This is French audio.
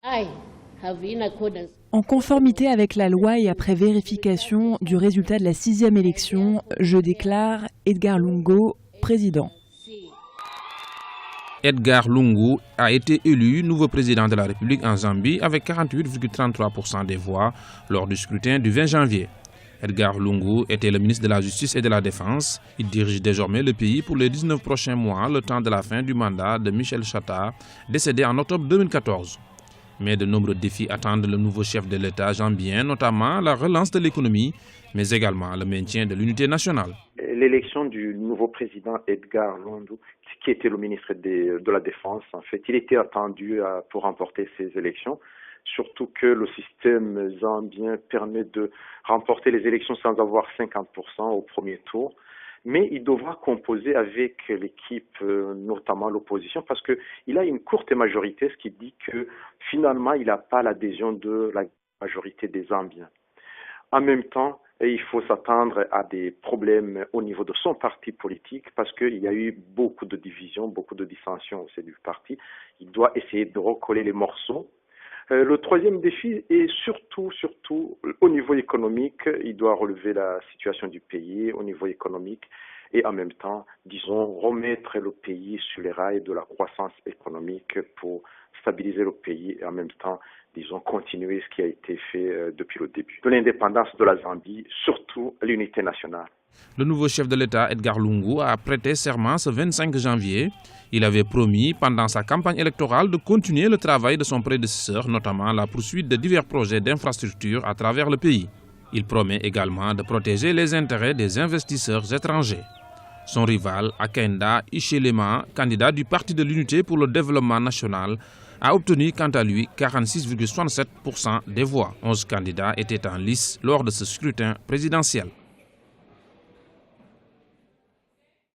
En conformité avec la loi et après vérification du résultat de la 6e élection, je déclare Edgar Lungu président. Edgar Lungu a été élu nouveau président de la République en Zambie avec 48,33% des voix lors du scrutin du 20 janvier. Edgar Lungu était le ministre de la Justice et de la Défense. Il dirige désormais le pays pour les 19 prochains mois, le temps de la fin du mandat de Michel Chata, décédé en octobre 2014. Mais de nombreux défis attendent le nouveau chef de l'État zambien, notamment la relance de l'économie, mais également le maintien de l'unité nationale. L'élection du nouveau président Edgar Lungu, qui était le ministre de la Défense, en fait, il était attendu pour remporter ces élections, surtout que le système zambien permet de remporter les élections sans avoir 50% au premier tour. Mais il devra composer avec l'équipe, notamment l'opposition, parce qu'il a une courte majorité, ce qui dit que finalement il n'a pas l'adhésion de la majorité des Zambiens. En même temps, il faut s'attendre à des problèmes au niveau de son parti politique, parce qu'il y a eu beaucoup de divisions, beaucoup de dissensions au sein du parti. Il doit essayer de recoller les morceaux. Le troisième défi est surtout au niveau économique. Il doit relever la situation du pays au niveau économique et en même temps, disons, remettre le pays sur les rails de la croissance économique pour stabiliser le pays et en même temps, disons, continuer ce qui a été fait depuis le début de l'indépendance de la Zambie, surtout l'unité nationale. Le nouveau chef de l'État, Edgar Lungu, a prêté serment ce 25 janvier. Il avait promis, pendant sa campagne électorale, de continuer le travail de son prédécesseur, notamment la poursuite de divers projets d'infrastructures à travers le pays. Il promet également de protéger les intérêts des investisseurs étrangers. Son rival, Hakainde Hichilema, candidat du Parti de l'Unité pour le développement national, a obtenu quant à lui 46,67% des voix. 11 candidats étaient en lice lors de ce scrutin présidentiel.